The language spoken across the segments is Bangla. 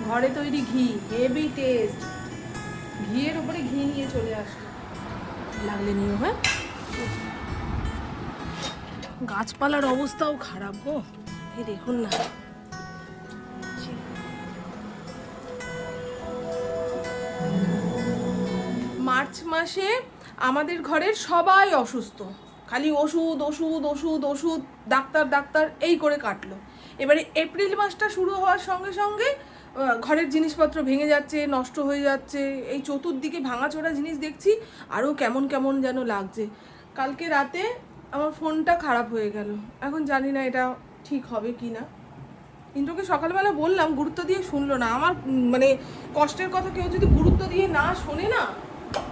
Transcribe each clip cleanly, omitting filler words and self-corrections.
ঘরে তৈরি ঘি, হেভি টেস্ট। ঘিয়ের উপরে ঘি নিয়ে চলে আসলো, লাগলে নিও। হ্যাঁ, গাছপালার অবস্থাও খারাপ গো, এই দেখুন না। মার্চ মাসে আমাদের ঘরের সবাই অসুস্থ, খালি ওষুধ ওষুধ ওষুধ ওষুধ, ডাক্তার ডাক্তার এই করে কাটলো। এবারে এপ্রিল মাসটা শুরু হওয়ার সঙ্গে সঙ্গে ঘরের জিনিসপত্র ভেঙে যাচ্ছে, নষ্ট হয়ে যাচ্ছে, এই চতুর্দিকে ভাঙাচোরা জিনিস দেখছি, আরও কেমন কেমন যেন লাগছে। কালকে রাতে আমার ফোনটা খারাপ হয়ে গেল, এখন জানি না এটা ঠিক হবে কি না। ইন্দ্রকে সকালবেলা বললাম, গুরুত্ব দিয়ে শুনলো না। আমার মানে কষ্টের কথা কেউ যদি গুরুত্ব দিয়ে না শোনে না,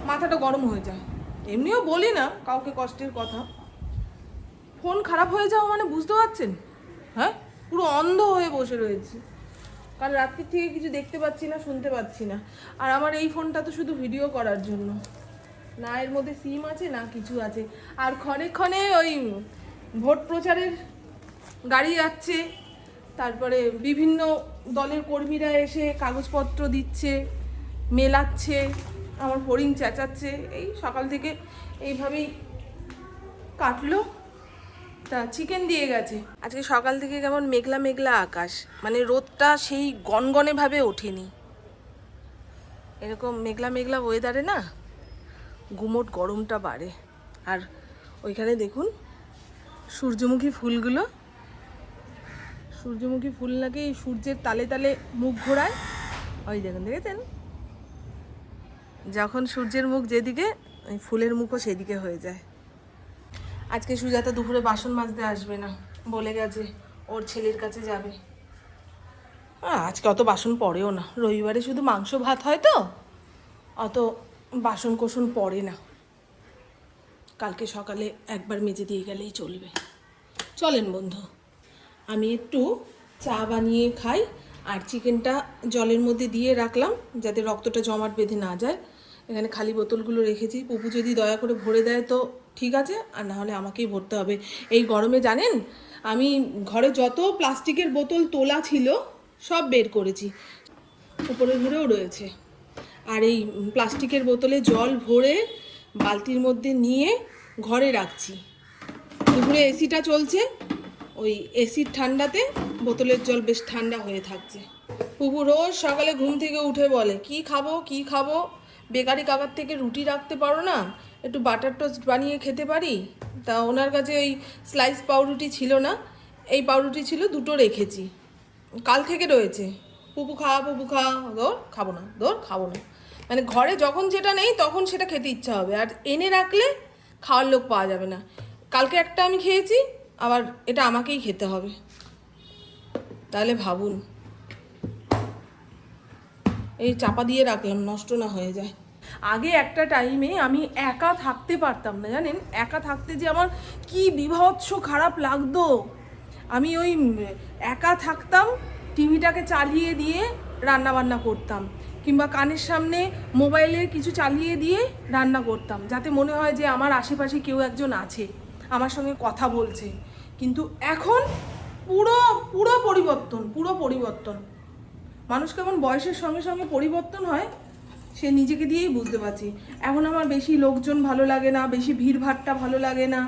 মাথাটা গরম হয়ে যায়। এমনিও বলি না কাউকে কষ্টের কথা। ফোন খারাপ হয়ে যাওয়া মানে বুঝতে পারছেন? হ্যাঁ, পুরো অন্ধ হয়ে বসে রয়েছি। কাল রাত্রির থেকে কিছু দেখতে পাচ্ছি না, শুনতে পাচ্ছি না। আর আমার এই ফোনটা তো শুধু ভিডিও করার জন্য, না এর মধ্যে সিম আছে না কিছু আছে। আর ক্ষণে ক্ষণে ওই ভোট প্রচারের গাড়ি যাচ্ছে, তারপরে বিভিন্ন দলের কর্মীরা এসে কাগজপত্র দিচ্ছে, মেলাচ্ছে, আমার হরিণ চেঁচাচ্ছে। এই সকাল থেকে এইভাবেই কাটলো। তা চিকেন দিয়ে গেছে। আজকে সকাল থেকে কেমন মেঘলা মেঘলা আকাশ, মানে রোদটা সেই গনগনে ভাবে ওঠেনি। এরকম মেঘলা মেঘলা ওয়েদারে না গুমোট গরমটা বাড়ে। আর ওইখানে দেখুন সূর্যমুখী ফুলগুলো, সূর্যমুখী ফুল নাকি সূর্যের তালে তালে মুখ ঘোরায়। ওই দেখুন, দেখেছেন? যখন সূর্যের মুখ যেদিকে, ওই ফুলের মুখও সেদিকে হয়ে যায়। আজকে সুজাতা দুপুরে বাসন মাজতে আসবে না, বলে গেছে ওর ছেলের কাছে যাবে। আজকে অত বাসন পড়েও না, রবিবারে শুধু মাংস ভাত হয় তো, অত বাসন কোসন পড়ে না। কালকে সকালে একবার মেজে দিয়ে গেলেই চলবে। চলেন বন্ধু, আমি একটু চা বানিয়ে খাই। আর চিকেনটা জলের মধ্যে দিয়ে রাখলাম যাতে রক্তটা জমাট বেঁধে না যায়। এখানে খালি বোতলগুলো রেখেছি, পুপু যদি দয়া করে ভরে দেয় তো ঠিক আছে, আর না হলে আমাকেই ভরতে হবে। এই গরমে জানেন, আমি ঘরে যত প্লাস্টিকের বোতল তোলা ছিল সব বের করেছি, উপরে ঘুরেও রয়েছে। আর এই প্লাস্টিকের বোতলে জল ভরে বালতির মধ্যে নিয়ে ঘরে রাখছি। দুপুরে এসিটা চলছে, ওই এসির ঠান্ডাতে বোতলের জল বেশ ঠান্ডা হয়ে থাকছে। পুপু রোজ সকালে ঘুম থেকে উঠে বলে, কি খাবো কি খাবো, বেকারি কাকার থেকে রুটি রাখতে পারো না, একটু বাটার টোস্ট বানিয়ে খেতে পারি। তা ওনার কাছে ওই স্লাইস পাউরুটি ছিল না, এই পাউরুটি ছিল, দুটো রেখেছি, কাল থেকে রয়েছে। পুপু খা পুপু খা, দৌড় খাবো না, দৌড় খাবো না। মানে ঘরে যখন যেটা নেই তখন সেটা খেতে ইচ্ছা হবে, আর এনে রাখলে খাওয়ার লোক পাওয়া যাবে না। কালকে একটা আমি খেয়েছি, আবার এটা আমাকেই খেতে হবে। তাহলে ভাবুন, এই চাপা দিয়ে রাখলাম নষ্ট না হয়ে যায়। আগে একটা টাইমে আমি একা থাকতে পারতাম না, জানেন? একা থাকতে যে আমার কি বিভৎস খারাপ লাগতো। আমি ওই একা থাকতাম, টিভিটাকে চালিয়ে দিয়ে রান্না বান্না করতাম, কিংবা কানের সামনে মোবাইলের কিছু চালিয়ে দিয়ে রান্না করতাম, যাতে মনে হয় যে আমার আশেপাশে কেউ একজন আছে, আমার সঙ্গে কথা বলছে। কিন্তু এখন পুরো পুরো পরিবর্তন, পুরো পরিবর্তন। মানুষ কেমন বয়সের সঙ্গে সঙ্গে পরিবর্তন হয় সে নিজেকে দিয়েই বুঝতে পারছি। এখন আমার বেশি লোকজন ভালো লাগে না, বেশি ভিড়ভাট্টা ভালো লাগে না।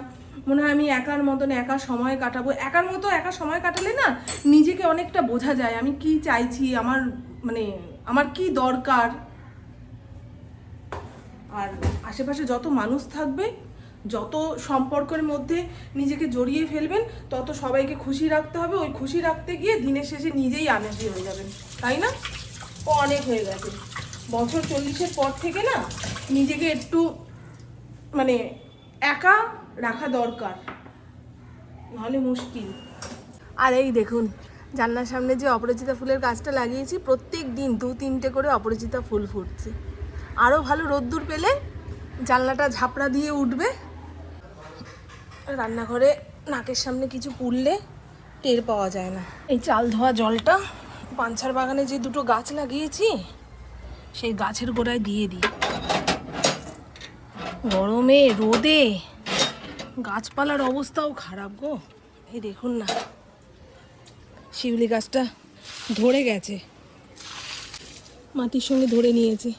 মনে হয় আমি একার মতন একা সময় কাটাবো। একার মতো একা সময় কাটালে না নিজেকে অনেকটা বোঝা যায়, আমি কি চাইছি, আমার মানে আমার কি দরকার। আর আশেপাশে যত মানুষ থাকবে, যত সম্পর্কের মধ্যে নিজেকে জড়িয়ে ফেলবেন, তত সবাইকে খুশি রাখতে হবে। ওই খুশি রাখতে গিয়ে দিনের শেষে নিজেই আনন্দি হয়ে যাবেন, তাই না? ও অনেক হয়ে গেছে, বছর 40-এর পর থেকে না নিজেকে একটু মানে একা রাখা দরকার, নাহলে মুশকিল। আর এই দেখুন, জানলার সামনে যে অপরাজিতা ফুলের গাছটা লাগিয়েছি, প্রত্যেক দিন 2-3টে করে অপরাজিতা ফুল ফুটছে। আরও ভালো রোদ্দুর পেলে জানলাটা ঝাপড়া দিয়ে উঠবে। রান্নাঘরে নাকের সামনে কিছু পুড়লে টের পাওয়া যায় না। এই চাল ধোয়া জলটা পাঞ্ছার বাগানে যে দুটো গাছ লাগিয়েছি সেই গাছের গোড়ায় দিয়ে দিই। গরমে রোদে গাছপালার অবস্থাও খারাপ গো, এই দেখুন না, শিউলি গাছটা ধরে গেছে। মাটির সঙ্গে ধরে নিয়েছে।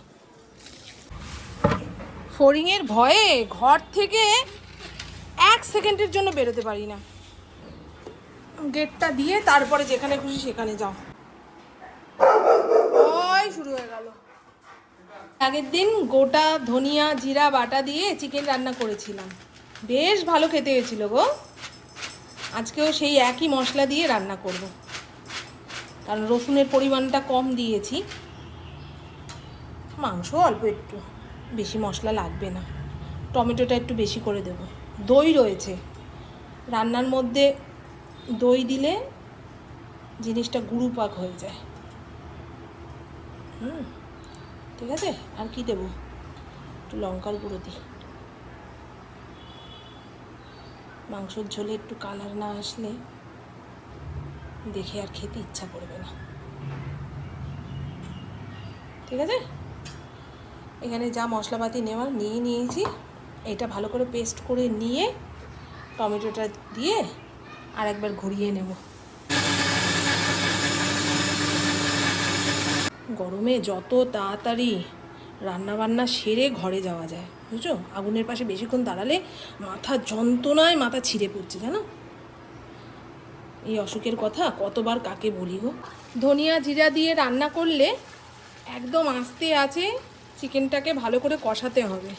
ফড়িংয়ের ভয়ে ঘর থেকে 1 সেকেন্ডের জন্য বেরোতে পারি না। গেটটা দিয়ে তারপরে যেখানে খুশি সেখানে যাও। ওই শুরু হয়ে গেল। আগের দিন গোটা ধনিয়া জিরা বাটা দিয়ে চিকেন রান্না করেছিলাম, বেশ ভালো খেতে হয়েছিল গো। আজকেও সেই একই মশলা দিয়ে রান্না করব, কারণ রসুনের পরিমাণটা কম দিয়েছি। মাংস অল্প একটু, বেশি মশলা লাগবে না। টমেটোটা একটু বেশি করে দেব। দই রয়েছে রান্নার মধ্যে, দই দিলে জিনিসটা গুঁড়ো হয়ে যায়। ঠিক আছে। আর কি দেবো? একটু লঙ্কার গুঁড়ো দিই। মাংসর ঝোলে একটু কালার না আসলে দেখে আর খেতে ইচ্ছা করবে না। ঠিক আছে। এখানে যা মশলাপাতি নেওয়ার নিয়ে নিয়েছি। এটা ভালো করে পেস্ট করে নিয়ে টমেটোটা দিয়ে আর একবার ঘুরিয়ে নেব। গরমে যত তাড়াতাড়ি রান্নাবান্না সেরে ঘরে যাওয়া যায়, বুঝছো? আগুনের পাশে বেশিক্ষণ দাঁড়ালে মাথা যন্ত্রণায় মাথা ছিঁড়ে পড়ছে, জানো? এই অসুখের কথা কতবার কাকে বলি গো। ধনিয়া জিরা দিয়ে রান্না করলে একদম আস্তে আছে চিকেনটাকে ভালো করে কষাতে হবে,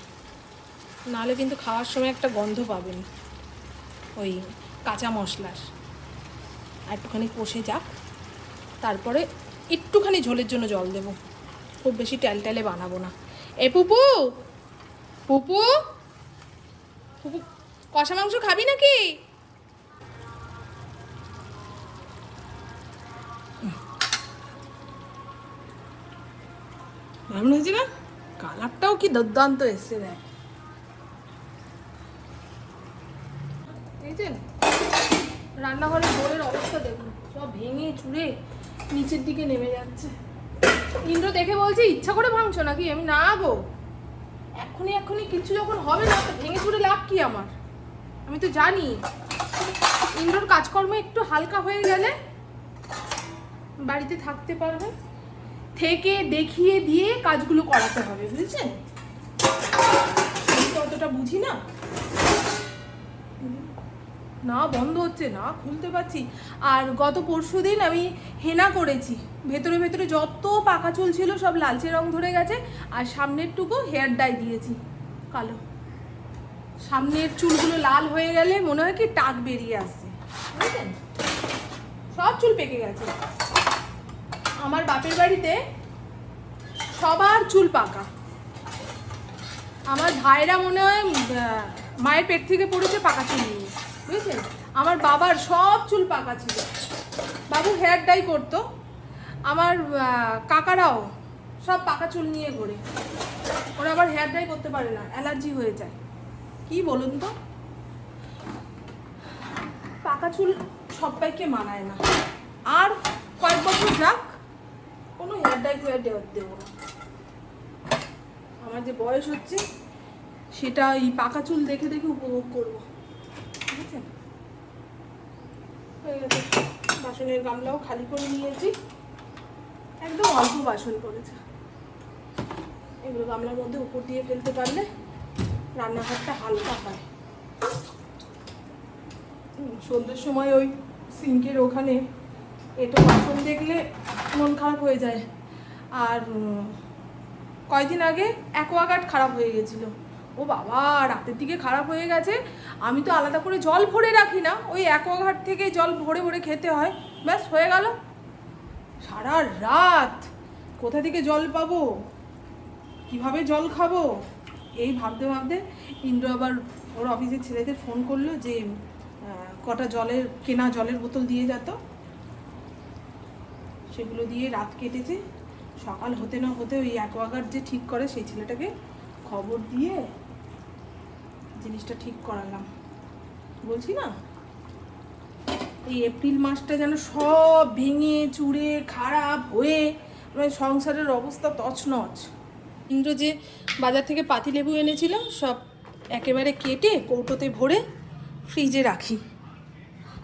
নাহলে কিন্তু খাওয়ার সময় একটা গন্ধ পাবেন ওই কাঁচা মশলার। আর একটুখানি কষে যাক, তারপরে একটুখানি ঝোলের জন্য জল দেব। খুব বেশি ট্যালট্যালে বানাবো না। এ পুপু, পুপু, পুপু, কষা মাংস খাবি নাকি? কেমন হয়েছে না? কালারটাও কি দুর্দান্ত এসছে। দেখ, রান্নাঘরের বোর্ডের অবস্থা দেখুন, সব ভেঙে চুরে নিচের দিকে নেমে যাচ্ছে। ইন্দ্র দেখে বলছে ইচ্ছা করে ভাঙছো নাকি? আমি না গো, এক্ষুনি কিছু যখন হবে না তো ভেঙে চুরে লাভ কি আমার? আমি তো জানি ইন্দ্রর কাজকর্ম একটু হালকা হয়ে গেলে বাড়িতে থাকতে পারবে, থেকে দেখিয়ে দিয়ে কাজগুলো করাতে হবে, বুঝেছেন? আমি তো অতটা বুঝি না। না বন্ধ হচ্ছে না, খুলতে পারছি। আর গত পরশুদিন আমি হেনা করেছি, ভেতরে ভেতরে যত পাকা চুল ছিল সব লালচে রং ধরে গেছে। আর সামনের টুকু হেয়ার ডাই দিয়েছি কালো। সামনের চুলগুলো লাল হয়ে গেলে মনে হয় কি টাক বেরিয়ে আসছে, বুঝলেন? সব চুল পেকে গেছে। আমার বাপের বাড়িতে সবার চুল পাকা। আমার ভাইরা মনে হয় মায়ের পেট থেকে পড়েছে পাকা চুল নিয়ে, বুঝেছেন? আমার বাবার সব চুল পাকা ছিল, বাবু হেয়ার ডাই করতো। আমার কাকারাও সব পাকা চুল নিয়ে ঘোরে। ওরা আবার হেয়ার ডাই করতে পারে না, অ্যালার্জি হয়ে যায়। কি বলুন তো, পাকা চুল সবাইকে মানায় না। আর কয়েক বছর যাক, কোনো হেয়ার ডাই দেবো না। আমার যে বয়স হচ্ছে সেটা এই পাকা চুল দেখে দেখে উপভোগ করবো, ঠিক আছে? হয়ে গেছে। বাসনের গামলাও খালি করে নিয়েছি, একদম অল্প বাসন পড়েছে। এগুলো গামলার মধ্যে উপর দিয়ে ফেলতে পারলে রান্নাঘরটা হালকা হয়। সন্ধ্যের সময় ওই সিঙ্কের ওখানে এটো বাসন দেখলে মন খারাপ হয়ে যায়। আর কয়েকদিন আগে অ্যাকোয়াগার্ড খারাপ হয়ে গেছিলো। ও বাবা, রাতের দিকে খারাপ হয়ে গেছে। আমি তো আলাদা করে জল ভরে রাখি না, ওই অ্যাকোয়াগার্ড থেকে জল ভরে ভরে খেতে হয়, ব্যাস হয়ে গেল। সারা রাত কোথা থেকে জল পাবো, কিভাবে জল খাবো, এই ভাবতে ভাবতে ইন্দ্র আবার ওর অফিসের ছেলেদের ফোন করলো যে কটা কেনা জলের বোতল দিয়ে যেত। সেগুলো দিয়ে রাত কেটেছে। সকাল হতে না হতে ওই অ্যাকোয়াগার্ড যে ঠিক করে সেই ছেলেটাকে খবর দিয়ে জিনিসটা ঠিক করালাম। বলছি না, এই এপ্রিল মাসটা যেন সব ভেঙে চুরে খারাপ হয়ে মানে সংসারের অবস্থা তছনছ। ইন্দ্র যে বাজার থেকে পাতিলেবু এনেছিল সব একেবারে কেটে কৌটোতে ভরে ফ্রিজে রাখি,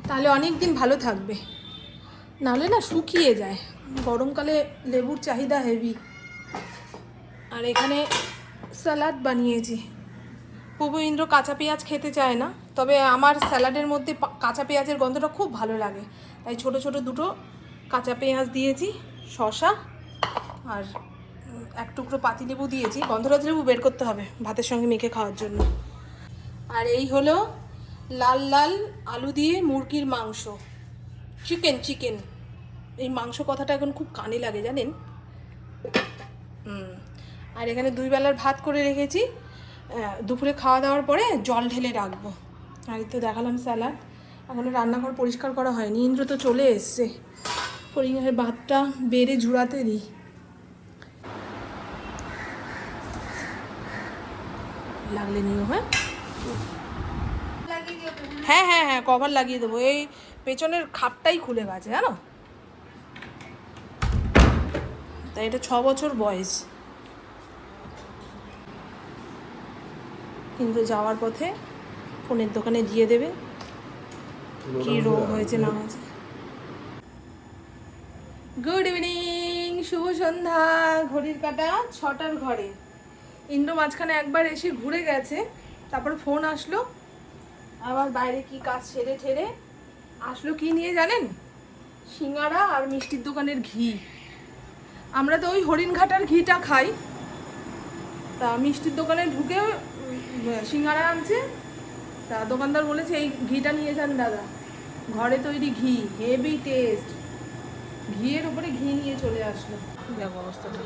তাহলে অনেক দিন ভালো থাকবে। নাহলে না শুকিয়ে যায়। গরমকালে লেবুর চাহিদা হেভি। আর এখানে স্যালাড বানিয়েছি। প্রভু ইন্দ্র কাঁচা পেঁয়াজ খেতে চায় না, তবে আমার স্যালাডের মধ্যে কাঁচা পেঁয়াজের গন্ধটা খুব ভালো লাগে, তাই ছোট ছোট দুটো কাঁচা পেঁয়াজ দিয়েছি, শসা আর এক টুকরো পাতিলেবু দিয়েছি। গন্ধরাজ লেবু বের করতে হবে ভাতের সঙ্গে মেখে খাওয়ার জন্য। আর এই হলো লাল লাল আলু দিয়ে মুরগির মাংস, চিকেন। এই মাংস কথাটা এখন খুব কানে লাগে জানেন। আর এখানে 2 বেলার ভাত করে রেখেছি, দুপুরে খাওয়া দাওয়ার পরে জল ঢেলে রাখবো। আর এই তো দেখালাম স্যালাড। এখনও রান্নাঘর পরিষ্কার করা হয়নি, ইন্দ্র তো চলে এসছে। ফড়িংয়ের ভাতটা বেড়ে ঝুড়াতে দিই। লাগলে নিও। হ্যাঁ কভার লাগিয়ে দেবো। এই পেছনের খাপটাই খুলে গেছে জানো, তাই এটা 6 বছর বয়স। কিন্তু যাওয়ার পথে ফোনের দোকানে দিয়ে দেবে কি রোগ হয়েছে না হয়েছে। গুড ইভিনিং, শুভ সন্ধ্যা। ঘড়ির কাঁটা 6টার ঘরে। ইন্দ্র মাঝখানে একবার এসে ঘুরে গেছে, তারপর ফোন আসলো, আবার বাইরে কি কাজ সেরে ঠেরে আসলো। কি নিয়ে জানেন? সিঙ্গারা আর মিষ্টির দোকানের ঘি। আমরা তো ওই হরিণঘাটার ঘিটা খাই, তা মিষ্টির দোকানে ঢুকে সিঙ্গারা আনছে। তা দোকানদার বলেছে এই ঘিটা নিয়ে যান দাদা, ঘরে তৈরি ঘি, হেভি টেস্ট। ঘিয়ের উপরে ঘি নিয়ে চলে আসলো। দেখো অবস্থাটা।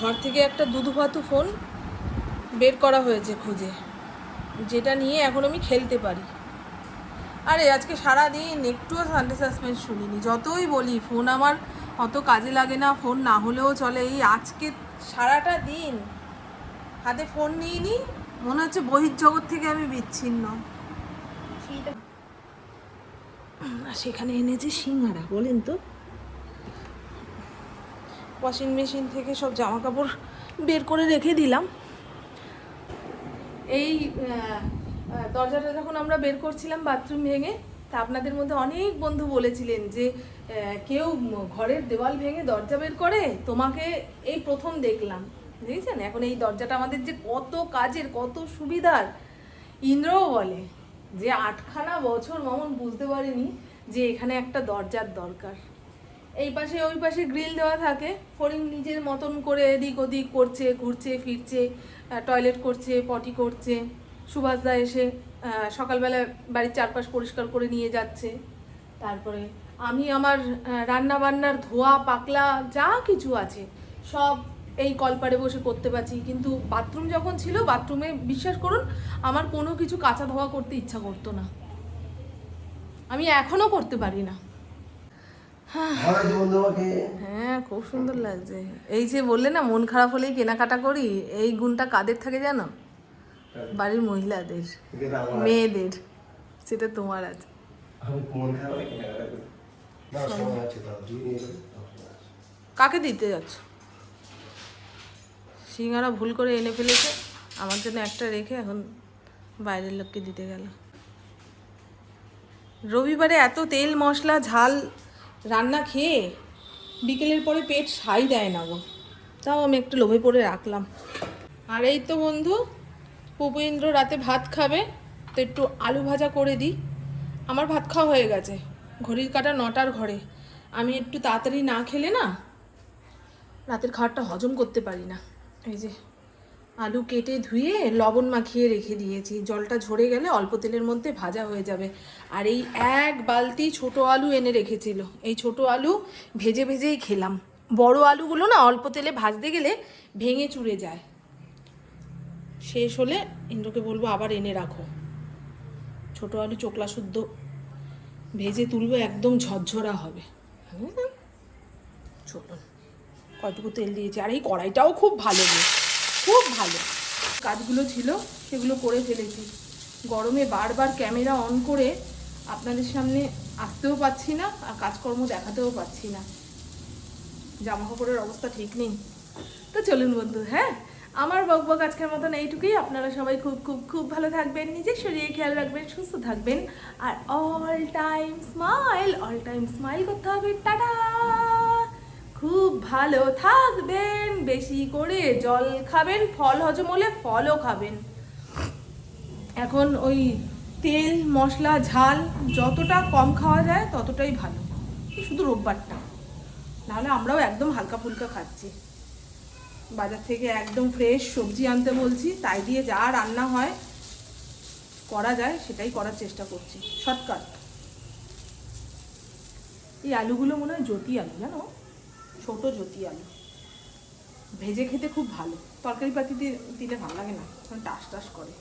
ঘর থেকে একটা দুধুভাতু ফোন বের করা হয়েছে খুঁজে, যেটা নিয়ে এখন আমি খেলতে পারি। আরে আজকে সারাদিন একটুও সানডে সাসপেন্স শুনিনি। যতই বলি ফোন আমার অত কাজে লাগে না, ফোন না হলেও চলে, এই আজকে সারাটা দিন হাতে ফোন নিইনি, মনে হচ্ছে বহির্জগৎ থেকে আমি বিচ্ছিন্ন। সেখানে এনেছে সিঙ্গারা, বলেন তো। ওয়াশিং মেশিন থেকে সব জামা কাপড় বের করে রেখে দিলাম। এই দরজাটা যখন আমরা বের করছিলাম বাথরুম ভেঙে, তা আপনাদের মধ্যে অনেক বন্ধু বলেছিলেন যে কেউ ঘরের দেওয়াল ভেঙে দরজা বের করে, তোমাকে এই প্রথম দেখলাম। বুঝেছেন? এখন এই দরজাটা আমাদের যে কত কাজের, কত সুবিধার। ইন্দ্রও বলে যে 8খানা বছর মামুন বুঝতে পারিনি যে এখানে একটা দরজার দরকার। এই পাশে ওই পাশে গ্রিল দেওয়া থাকে, ফড়িং নিজের মতন করে এদিক ওদিক করছে, ঘুরছে ফিরছে, টয়লেট করছে, পটি করছে। সুভাষদা এসে সকালবেলা বাড়ির চারপাশ পরিষ্কার করে নিয়ে যাচ্ছে। তারপরে আমি আমার রান্না বান্নার ধোয়া পাকলা যা কিছু আছে সব এই কলপাড়ে বসে করতে পারছি। কিন্তু বাথরুম যখন ছিল, বাথরুমে বিশ্বাস করুন আমার কোনো কিছু কাঁচা ধোয়া করতে ইচ্ছা করতো না, আমি এখনো করতে পারি না। হ্যাঁ খুব সুন্দর লাগছে। এই যে বললে না মন খারাপ হলেই কেনাকাটা করি, এই গুণটা কাদের থাকে জানো? বাড়ির মহিলাদের, মেয়েদের। সেটা তোমার আছে। কাকে দিতে যাচ্ছ? সিঙ্গারা ভুল করে এনে ফেলেছে, আমার জন্য একটা রেখে এখন বাইরের লোককে দিতে গেল। রবিবারে এত তেল মশলা ঝাল রান্না খেয়ে বিকেলের পরে পেট সাই দেয় না গো, তাও আমি একটু লোভে পড়ে রাখলাম। আর এই তো বন্ধু, পুপু ইন্দ্র রাতে ভাত খাবে, তো একটু আলু ভাজা করে দিই। আমার ভাত খাওয়া হয়ে গেছে, ঘড়ির কাঁটা 9টার ঘরে। আমি একটু তাড়াতাড়ি না খেলে না রাতের খাবারটা হজম করতে পারি না। এই যে আলু কেটে ধুয়ে লবণ মাখিয়ে রেখে দিয়েছি, জলটা ঝরে গেলে অল্প তেলের মধ্যে ভাজা হয়ে যাবে। আর এই 1 বালতি ছোট আলু এনে রেখেছিল, এই ছোট আলু ভেজে ভেজেই খেলাম। বড় আলুগুলো না অল্প তেলে ভাজতে গেলে ভেঙে চুরে যায়। শেষ হলে ইন্দ্রকে বলবো আবার এনে রাখো। ছোটো আলু চোকলা শুদ্ধ ভেজে তুলবো, একদম ঝরঝরা হবে। চলুন, কতটুকু তেল দিয়েছি, আর এই কড়াইটাও খুব ভালো, খুব ভালো। কাজগুলো ছিল সেগুলো করে ফেলেছি। গরমে বারবার ক্যামেরা অন করে আপনাদের সামনে আসতেও পাচ্ছি না, আর কাজকর্ম দেখাতেও পাচ্ছি না, জামা কাপড়ের অবস্থা ঠিক নেই। তো চলুন বন্ধু, হ্যাঁ, আমার বকবক আজকের মতন এইটুকুই। আপনারা সবাই খুব খুব খুব ভালো থাকবেন, নিজের শরীরে খেয়াল রাখবেন, সুস্থ থাকবেন, আর অল টাইম স্মাইল করতে হবে। টাটা, খুব ভালো থাকবেন, বেশি করে জল খাবেন, ফল হজম হলে ফলও খাবেন। এখন ওই তেল মশলা ঝাল যতটা কম খাওয়া যায় ততটাই ভালো, শুধু রোববারটা, নাহলে আমরাও একদম হালকা ফুলকা খাচ্ছি। বাজার থেকে একদম ফ্রেশ সবজি আনতে বলছি, তাই দিয়ে যা রান্না হয় করা যায় সেটাই করার চেষ্টা করছি, শর্টকাট। এই আলুগুলো মনে হয় জ্যোতি আলু, জানো, ছোট জ্যোতি আলু, ভেজে খেতে খুব ভালো, তরকারি পাতি দিয়ে দিলে ভালো লাগে না, কারণ টাস টাস করে।